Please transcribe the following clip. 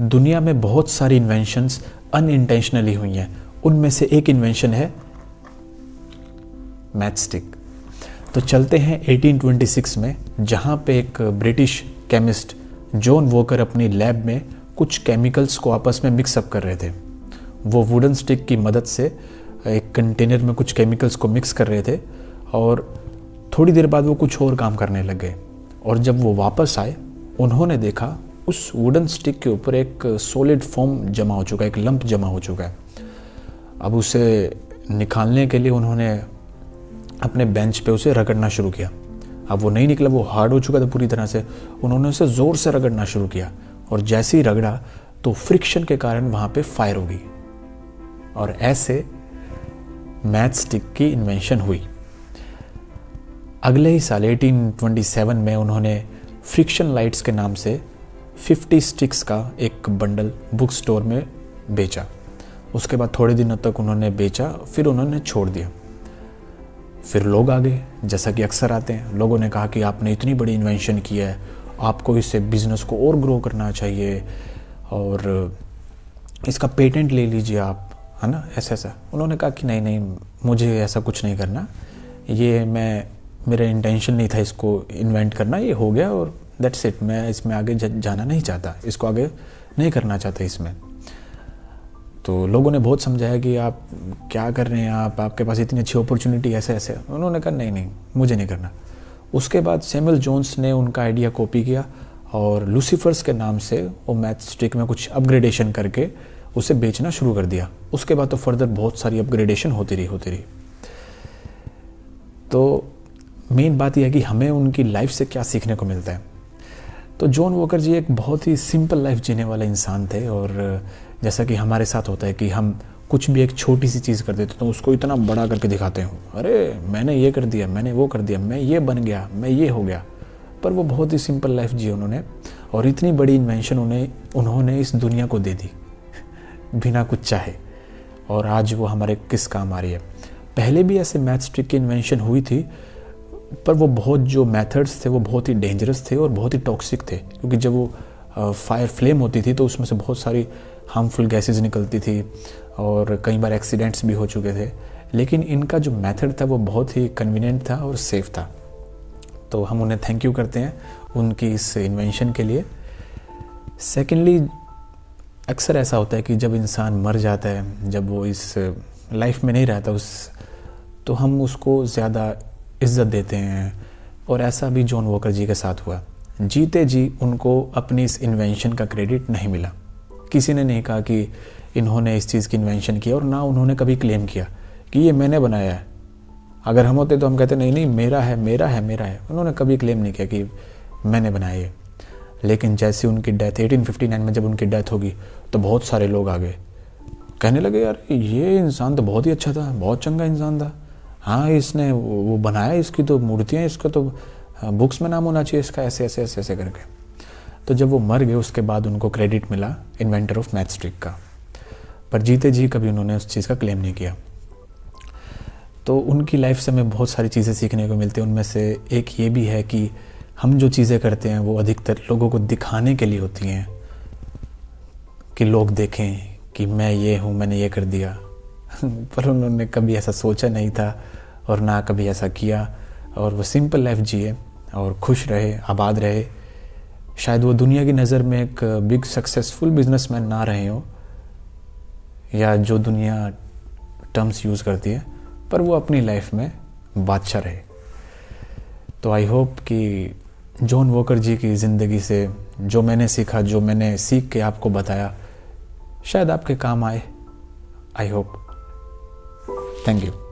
दुनिया में बहुत सारी इन्वेंशंस अनइंटेंशनली हुई हैं, उनमें से एक इन्वेंशन है मैचस्टिक। तो चलते हैं 1826 में, जहाँ पे एक ब्रिटिश केमिस्ट जॉन वॉकर अपनी लैब में कुछ केमिकल्स को आपस में मिक्सअप कर रहे थे। वो वुडन स्टिक की मदद से एक कंटेनर में कुछ केमिकल्स को मिक्स कर रहे थे और थोड़ी देर बाद वो कुछ और काम करने लग गए। और जब वो वापस आए, उन्होंने देखा उस वुडन स्टिक के ऊपर एक सॉलिड फोम जमा हो चुका है, एक लंप जमा हो चुका है। अब उसे निकालने के लिए उन्होंने अपने बेंच पे उसे रगड़ना शुरू किया। अब वो नहीं निकला, वो हार्ड हो चुका था पूरी तरह से। उन्होंने उसे ज़ोर से रगड़ना शुरू किया और जैसे ही रगड़ा तो फ्रिक्शन के कारण वहाँ पे फायर हो गई और ऐसे मैच स्टिक की इन्वेंशन हुई। अगले ही साल 1827 में उन्होंने फ्रिक्शन लाइट्स के नाम से 50 स्टिक्स का एक बंडल बुक स्टोर में बेचा। उसके बाद थोड़े दिनों तक उन्होंने बेचा, फिर उन्होंने छोड़ दिया। फिर लोग आ गए, जैसा कि अक्सर आते हैं। लोगों ने कहा कि आपने इतनी बड़ी इन्वेंशन की है, आपको इससे बिज़नेस को और ग्रो करना चाहिए और इसका पेटेंट ले लीजिए आप, है ना, ऐसा ऐसा। उन्होंने कहा कि नहीं नहीं, मुझे ऐसा कुछ नहीं करना, ये मेरा इंटेंशन नहीं था इसको इन्वेंट करना, ये हो गया और दैट्स इट। मैं इसमें आगे जाना नहीं चाहता, इसको आगे नहीं करना चाहता इसमें। तो लोगों ने बहुत समझाया कि आप क्या कर रहे हैं, आपके पास इतनी अच्छी अपॉर्चुनिटी, ऐसे ऐसे। उन्होंने कहा नहीं नहीं, मुझे नहीं करना। उसके बाद सैमुअल जोन्स ने उनका आइडिया कॉपी किया और लूसीफर्स के नाम से वो मैच स्टिक में कुछ अपग्रेडेशन करके उसे बेचना शुरू कर दिया। उसके बाद तो फर्दर बहुत सारी अपग्रेडेशन होती रही। तो मेन बात यह है कि हमें उनकी लाइफ से क्या सीखने को मिलता है। तो जॉन वॉकर जी एक बहुत ही सिंपल लाइफ जीने वाले इंसान थे और जैसा कि हमारे साथ होता है कि हम कुछ भी एक छोटी सी चीज़ कर देते तो उसको इतना बड़ा करके दिखाते हैं, अरे मैंने ये कर दिया, मैंने वो कर दिया, मैं ये बन गया, मैं ये हो गया। पर वो बहुत ही सिंपल लाइफ जी उन्होंने और इतनी बड़ी इन्वेंशन उन्होंने इस दुनिया को दे दी बिना कुछ चाहे, और आज वो हमारे किस काम आ रही है। पहले भी ऐसे मैच स्टिक की इन्वेंशन हुई थी, पर वो बहुत जो मेथड्स थे वो बहुत ही डेंजरस थे और बहुत ही टॉक्सिक थे, क्योंकि जब वो फायर फ्लेम होती थी तो उसमें से बहुत सारी हार्मफुल गैसेस निकलती थी और कई बार एक्सीडेंट्स भी हो चुके थे। लेकिन इनका जो मेथड था वो बहुत ही कन्वीनियंट था और सेफ था। तो हम उन्हें थैंक यू करते हैं उनकी इस इन्वेंशन के लिए। सेकेंडली, अक्सर ऐसा होता है कि जब इंसान मर जाता है, जब वो इस लाइफ में नहीं रहता तो हम उसको ज़्यादा इज्जत देते हैं, और ऐसा भी जॉन वॉकर जी के साथ हुआ। जीते जी उनको अपनी इस इन्वेंशन का क्रेडिट नहीं मिला। किसी ने नहीं कहा कि इन्होंने इस चीज़ की इन्वेंशन की, और ना उन्होंने कभी क्लेम किया कि ये मैंने बनाया है। अगर हम होते तो हम कहते नहीं नहीं, मेरा है मेरा है मेरा है। उन्होंने कभी क्लेम नहीं किया कि मैंने बनाया ये। लेकिन जैसे उनकी डेथ 1859 में जब उनकी डेथ होगी तो बहुत सारे लोग आ गए, कहने लगे यार ये इंसान तो बहुत ही अच्छा था, बहुत चंगा इंसान था, हाँ इसने वो बनाया, इसकी तो मूर्तियाँ, इसका तो बुक्स में नाम होना चाहिए इसका, ऐसे ऐसे ऐसे ऐसे करके। तो जब वो मर गए उसके बाद उनको क्रेडिट मिला इन्वेंटर ऑफ मैच स्टिक का, पर जीते जी कभी उन्होंने उस चीज़ का क्लेम नहीं किया। तो उनकी लाइफ से हमें बहुत सारी चीज़ें सीखने को मिलती हैं। उनमें से एक ये भी है कि हम जो चीज़ें करते हैं वो अधिकतर लोगों को दिखाने के लिए होती हैं, कि लोग देखें कि मैं ये हूँ, मैंने ये कर दिया। पर उन्होंने कभी ऐसा सोचा नहीं था और ना कभी ऐसा किया, और वो सिंपल लाइफ जिए और खुश रहे, आबाद रहे। शायद वो दुनिया की नज़र में एक बिग सक्सेसफुल बिजनेसमैन ना रहे हो, या जो दुनिया टर्म्स यूज़ करती है, पर वो अपनी लाइफ में बादशाह रहे। तो आई होप कि जॉन वॉकर जी की ज़िंदगी से जो मैंने सीखा, जो मैंने सीख के आपको बताया, शायद आपके काम आए। I hope. Thank you.